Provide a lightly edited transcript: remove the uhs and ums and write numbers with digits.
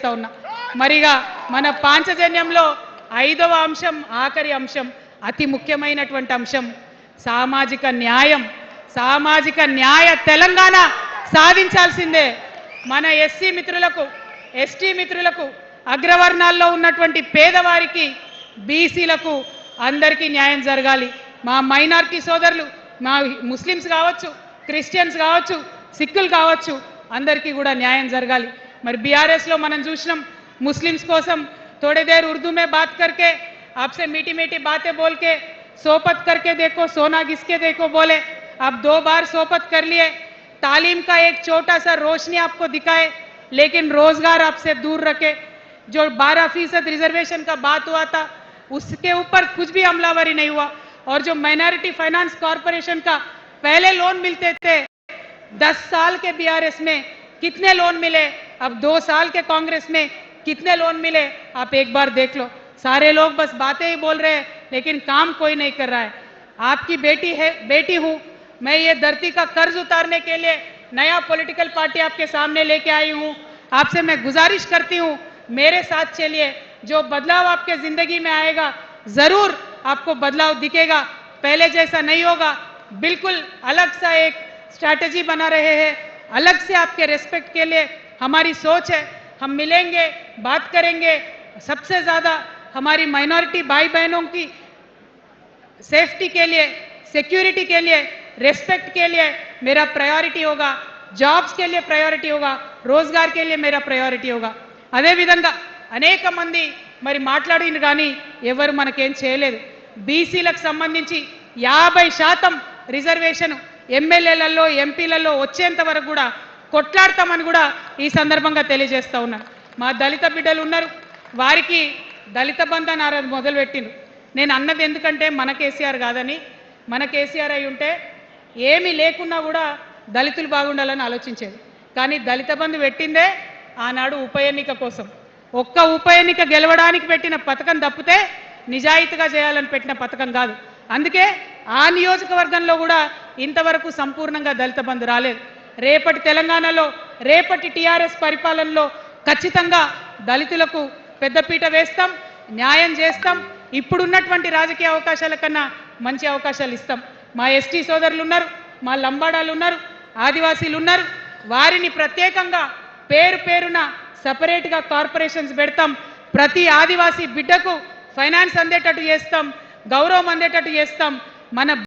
తెలియజేస్తా ఉన్నా. మరిగా మన పాంచజన్యంలో 5వ అంశం, ఆఖరి అంశం, అతి ముఖ్యమైనటువంటి అంశం సామాజిక న్యాయం. సామాజిక న్యాయ తెలంగాణ సాధించాల్సిందే. మన ఎస్సీ మిత్రులకు, ఎస్టీ మిత్రులకు, అగ్రవర్ణాల్లో ఉన్నటువంటి పేదవారికి, బీసీలకు అందరికీ న్యాయం జరగాలి. మా మైనారిటీ సోదరులు, మా ముస్లిమ్స్ కావచ్చు, క్రిస్టియన్స్ కావచ్చు, సిక్కులు కావచ్చు, అందరికీ కూడా న్యాయం జరగాలి. మరి బీఆర్ఎస్లో మనం చూసినాం, ముస్లిమ్స్ కోసం थोड़ी देर उर्दू में बात करके आपसे मीठी मीठी बातें बोल के सोपत करके देखो, सोना घिसके देखो बोले. आप 2 बार सोपत कर लिए, तालीम का एक छोटा सा रोशनी आपको दिखाए, लेकिन रोजगार आपसे दूर रखे. जो 12% रिजर्वेशन का बात हुआ था उसके ऊपर कुछ भी अमलावरी नहीं हुआ. और जो माइनॉरिटी फाइनेंस कॉरपोरेशन का पहले लोन मिलते थे, 10 साल के बीआरएस में कितने लोन मिले, अब 2 साल के कांग्रेस में कितने लोन मिले, आप एक बार देख लो. सारे लोग बस बातें ही बोल रहे हैं लेकिन काम कोई नहीं कर रहा है. आपकी बेटी हूँ मैं, ये धरती का कर्ज उतारने के लिए नया पॉलिटिकल पार्टी आपके सामने लेके आई हूँ. आपसे मैं गुजारिश करती हूँ, मेरे साथ चलिए. जो बदलाव आपके जिंदगी में आएगा जरूर आपको बदलाव दिखेगा, पहले जैसा नहीं होगा. बिल्कुल अलग सा एक स्ट्रैटेजी बना रहे हैं, अलग से आपके रेस्पेक्ट के लिए हमारी सोच है. हम मिलेंगे, बात करेंगे. सबसे ज़्यादा हमारी माइनॉरिटी भाई बहनों की सेफ्टी के लिए, सिक्योरिटी के लिए, रेस्पेक्ट के लिए मेरा प्रायोरिटी होगा. जॉब्स के लिए प्रायोरिटी होगा, रोजगार के लिए मेरा प्रायोरिटी होगा. అదే విధంగా అనేక మంది మరి మాట్లాడిన కానీ ఎవరు మనకేం చేయలేదు. బీసీలకు సంబంధించి 50% రిజర్వేషన్ ఎమ్మెల్యేలలో, ఎంపీలలో వచ్చేంత వరకు కూడా కొట్లాడతామని కూడా ఈ సందర్భంగా తెలియజేస్తా ఉన్నాను. మా దళిత బిడ్డలు ఉన్నారు, వారికి దళిత బంధు అని మొదలుపెట్టిండ్రు. నేను అన్నది ఎందుకంటే మన కేసీఆర్ కాదని, మన కేసీఆర్ అయి ఉంటే ఏమీ లేకున్నా కూడా దళితులు బాగుండాలని ఆలోచించేది. కానీ దళిత బంధు పెట్టిందే ఆనాడు ఉప ఎన్నిక కోసం. ఒక్క ఉప ఎన్నిక గెలవడానికి పెట్టిన పథకం తప్పితే నిజాయితీగా చేయాలని పెట్టిన పథకం కాదు. అందుకే ఆ నియోజకవర్గంలో కూడా ఇంతవరకు సంపూర్ణంగా దళిత బంధు రాలేదు. రేపటి తెలంగాణలో, రేపటి టీఆర్ఎస్ పరిపాలనలో ఖచ్చితంగా దళితులకు పెద్దపీట వేస్తాం, న్యాయం చేస్తాం. ఇప్పుడున్నటువంటి రాజకీయ అవకాశాల కన్నా మంచి అవకాశాలు ఇస్తాం. మా ఎస్టీ సోదరులు ఉన్నారు, మా లంబాడాలు ఉన్నారు, ఆదివాసీలు ఉన్నారు. వారిని ప్రత్యేకంగా పేరు పేరున సపరేట్గా కార్పొరేషన్స్ పెడతాం. ప్రతి ఆదివాసీ బిడ్డకు ఫైనాన్స్ అందేటట్టు చేస్తాం, గౌరవం అందేటట్టు చేస్తాం. మన